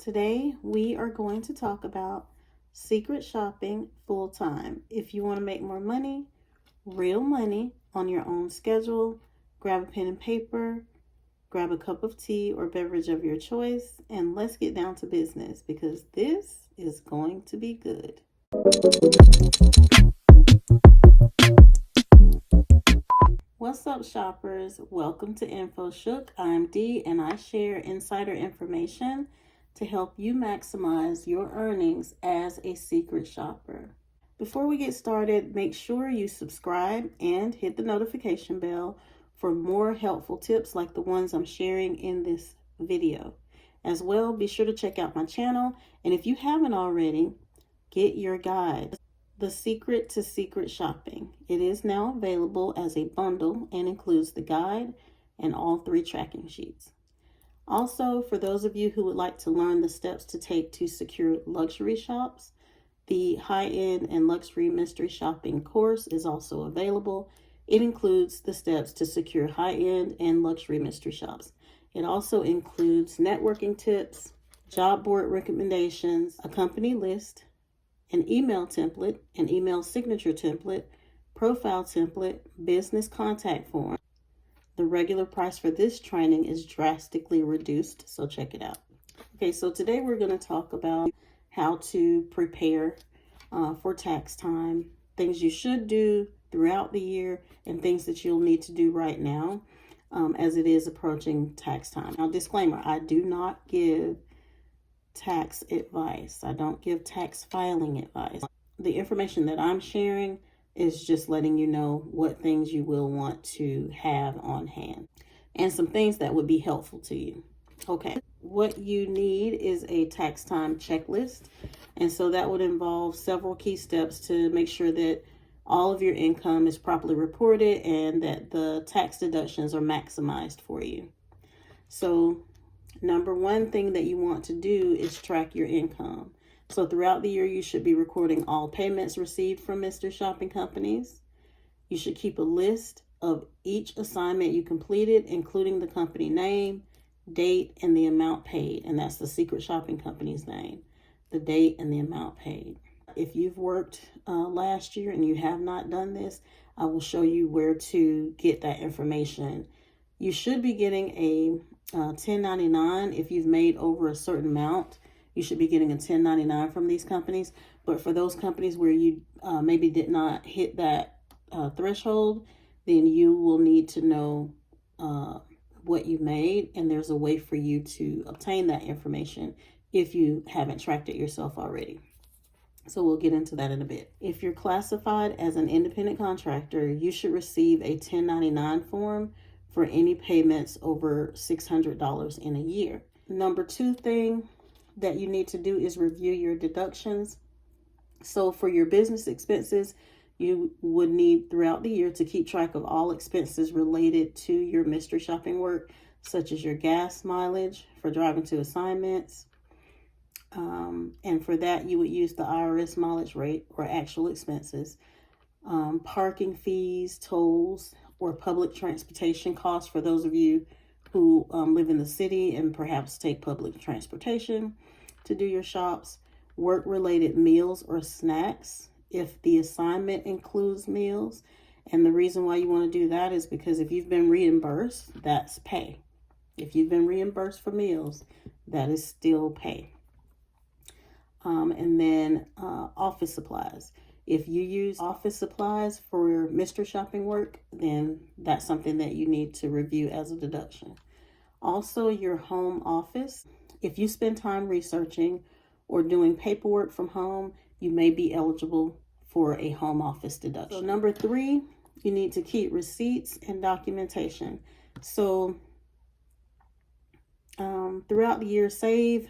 Today we are going to talk about secret shopping full-time. If you want to make more money, real money on your own schedule, grab a pen and paper, grab a cup of tea or beverage of your choice, and let's get down to business because this is going to be good. What's up, shoppers? Welcome to InfoShook. I'm Dee, and I share insider information to help you maximize your earnings as a secret shopper. Before we get started, make sure you subscribe and hit the notification bell for more helpful tips like the ones I'm sharing in this video. As well, be sure to check out my channel, and if you haven't already, get your guide, The Secret to Secret Shopping. It is now available as a bundle and includes the guide and all 3 tracking sheets. Also, for those of you who would like to learn the steps to take to secure luxury shops, the high-end and luxury mystery shopping course is also available. It includes the steps to secure high-end and luxury mystery shops. It also includes networking tips, job board recommendations, a company list, an email template, an email signature template, profile template, business contact form. The regular price for this training is drastically reduced, so check it out. Okay, so today we're going to talk about how to prepare for tax time, things you should do throughout the year, and things that you'll need to do right now as it is approaching tax time. Now, disclaimer, I do not give tax advice. I don't give tax filing advice. The information that I'm sharing is just letting you know what things you will want to have on hand and some things that would be helpful to you. Okay, what you need is a tax time checklist, and so that would involve several key steps to make sure that all of your income is properly reported and that the tax deductions are maximized for you. So number one thing that you want to do is track your income. So throughout the year, you should be recording all payments received from mystery shopping companies. You should keep a list of each assignment you completed, including the company name, date, and the amount paid. And that's the secret shopping company's name, the date and the amount paid. If you've worked last year and you have not done this, I will show you where to get that information. You should be getting a 1099 if you've made over a certain amount. You should be getting a 1099 from these companies. But for those companies where you maybe did not hit that threshold, then you will need to know what you made. And there's a way for you to obtain that information if you haven't tracked it yourself already. So we'll get into that in a bit. If you're classified as an independent contractor, you should receive a 1099 form for any payments over $600 in a year. Number 2 thing that you need to do is review your deductions. So for your business expenses, you would need throughout the year to keep track of all expenses related to your mystery shopping work, such as your gas mileage for driving to assignments. And for that, you would use the IRS mileage rate or actual expenses, parking fees, tolls, or public transportation costs for those of you who live in the city and perhaps take public transportation to do your shops, work-related meals or snacks if the assignment includes meals. And the reason why you want to do that is because if you've been reimbursed, that's pay. If you've been reimbursed for meals, that is still pay. And then office supplies. If you use office supplies for mystery shopping work, then that's something that you need to review as a deduction. Also, your home office. If you spend time researching or doing paperwork from home, you may be eligible for a home office deduction. So number 3, you need to keep receipts and documentation. So throughout the year, save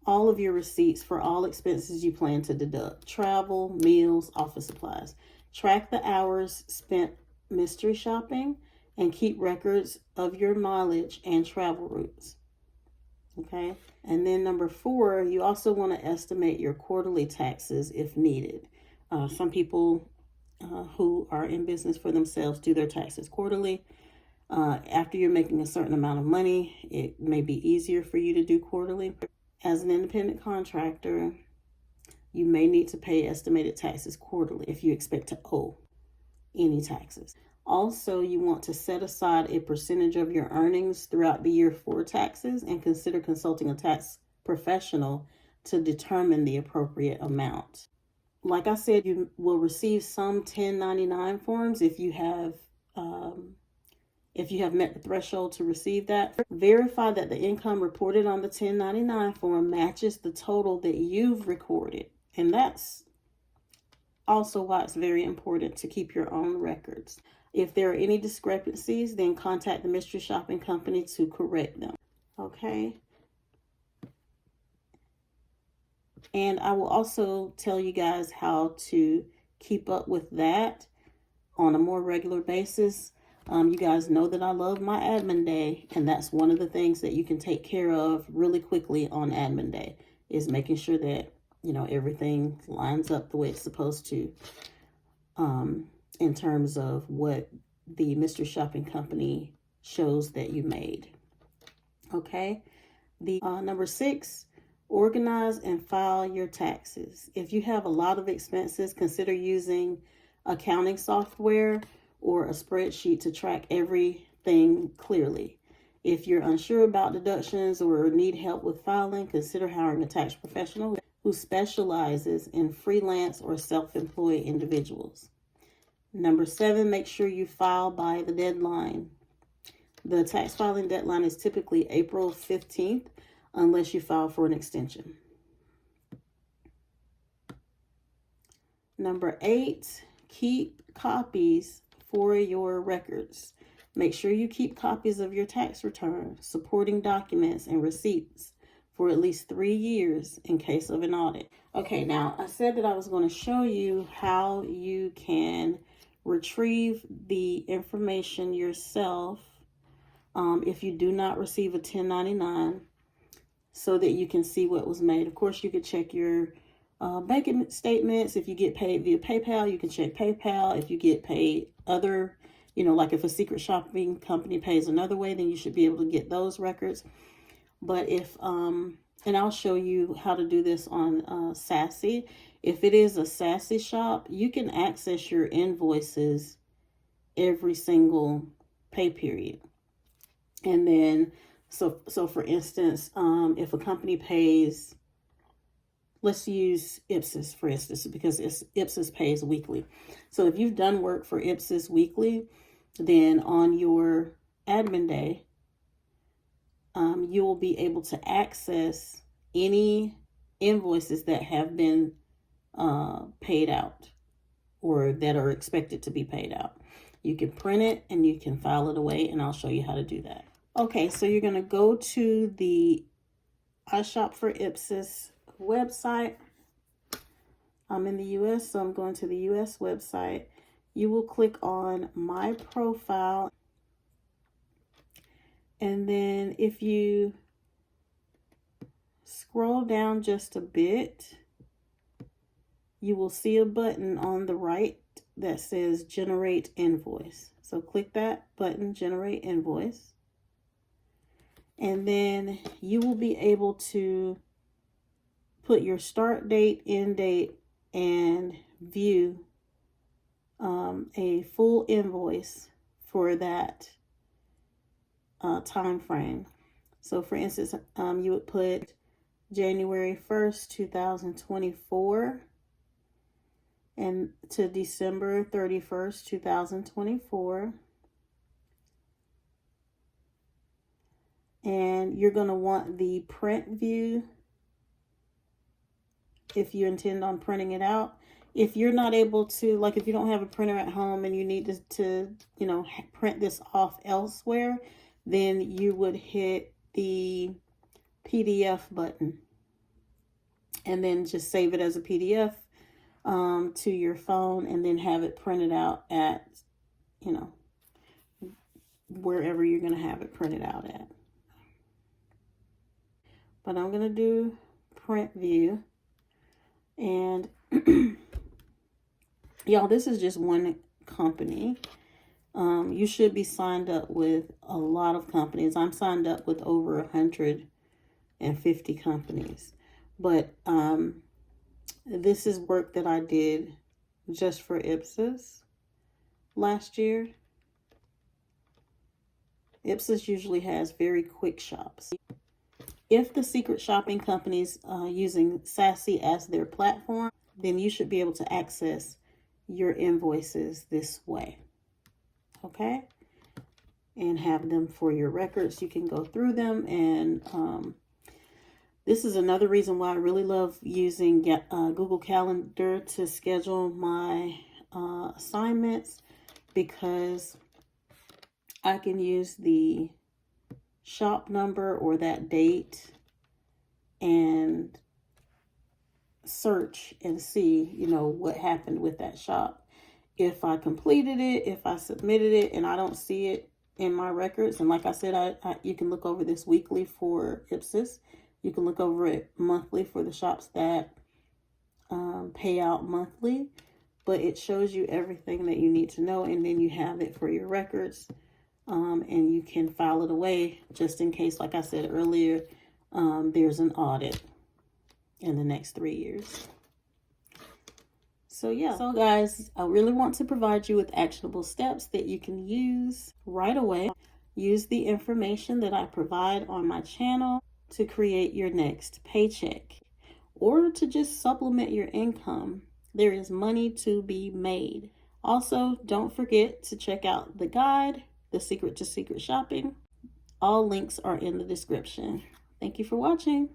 all of your receipts for all expenses you plan to deduct: travel, meals, office supplies. Track the hours spent mystery shopping and keep records of your mileage and travel routes. Okay. And then number 4, you also want to estimate your quarterly taxes if needed. Some people who are in business for themselves do their taxes quarterly. After you're making a certain amount of money, it may be easier for you to do quarterly. as an independent contractor, you may need to pay estimated taxes quarterly if you expect to owe any taxes. Also, you want to set aside a percentage of your earnings throughout the year for taxes, and consider consulting a tax professional to determine the appropriate amount. Like I said, you will receive some 1099 forms if you have met the threshold to receive that. Verify that the income reported on the 1099 form matches the total that you've recorded. And that's also why it's very important to keep your own records. If there are any discrepancies, then contact the mystery shopping company to correct them. Okay. And I will also tell you guys how to keep up with that on a more regular basis. You guys know that I love my admin day, and that's one of the things that you can take care of really quickly on admin day, is making sure that, you know, everything lines up the way it's supposed to, in terms of what the mystery shopping company shows that you made. Okay. The number 6, organize and file your taxes. If you have a lot of expenses, consider using accounting software or a spreadsheet to track everything clearly. If you're unsure about deductions or need help with filing, consider hiring a tax professional who specializes in freelance or self-employed individuals. Number 7, make sure you file by the deadline. The tax filing deadline is typically April 15th, unless you file for an extension. Number 8, keep copies for your records. Make sure you keep copies of your tax return, supporting documents, and receipts for at least 3 years in case of an audit. Okay, now I said that I was going to show you how you can retrieve the information yourself if you do not receive a 1099, so that you can see what was made. Of course, you could check your bank statements. If you get paid via PayPal, you can check PayPal. If you get paid other, you know, like if a secret shopping company pays another way, then you should be able to get those records. But if, and I'll show you how to do this on Sassy. If it is a Sassy shop, you can access your invoices every single pay period. And then, so for instance, if a company pays, let's use IPSOS for instance, because IPSOS pays weekly. So if you've done work for IPSOS weekly, then on your admin day, you will be able to access any invoices that have been paid out or that are expected to be paid out. You can print it and you can file it away, and I'll show you how to do that. Okay, so you're going to go to the I Shop for IPSOS website. I'm in the US, so I'm going to the US website. You will click on My Profile. And then if you scroll down just a bit, you will see a button on the right that says Generate Invoice. So click that button, Generate Invoice. And then you will be able to put your start date, end date, and view a full invoice for that time frame. So for instance, you would put January 1st, 2024 and to December 31st, 2024. And you're going to want the print view if you intend on printing it out. If you're not able to, like if you don't have a printer at home and you need to you know, print this off elsewhere, then you would hit the PDF button and then just save it as a PDF to your phone, and then have it printed out at, you know, wherever you're going to have it printed out at. But I'm going to do print view. And y'all, this is just one company. You should be signed up with a lot of companies. I'm signed up with over 100 50 companies. But this is work that I did just for IPSOS last year. IPSOS usually has very quick shops. If the secret shopping company's using Sassy as their platform, then you should be able to access your invoices this way. Okay? And have them for your records. You can go through them, and this is another reason why I really love using Google Calendar to schedule my assignments, because I can use the shop number or that date and search and see, you know, what happened with that shop. If I completed it, if I submitted it and I don't see it in my records, and like I said, you can look over this weekly for IPSOS. You can look over it monthly for the shops that pay out monthly, but it shows you everything that you need to know, and then you have it for your records, and you can file it away just in case, like I said earlier, there's an audit in the next 3 years. So yeah, so guys, I really want to provide you with actionable steps that you can use right away. Use the information that I provide on my channel to create your next paycheck, or to just supplement your income. There is money to be made. Also, don't forget to check out the guide, The Secret to Secret Shopping. All links are in the description. Thank you for watching.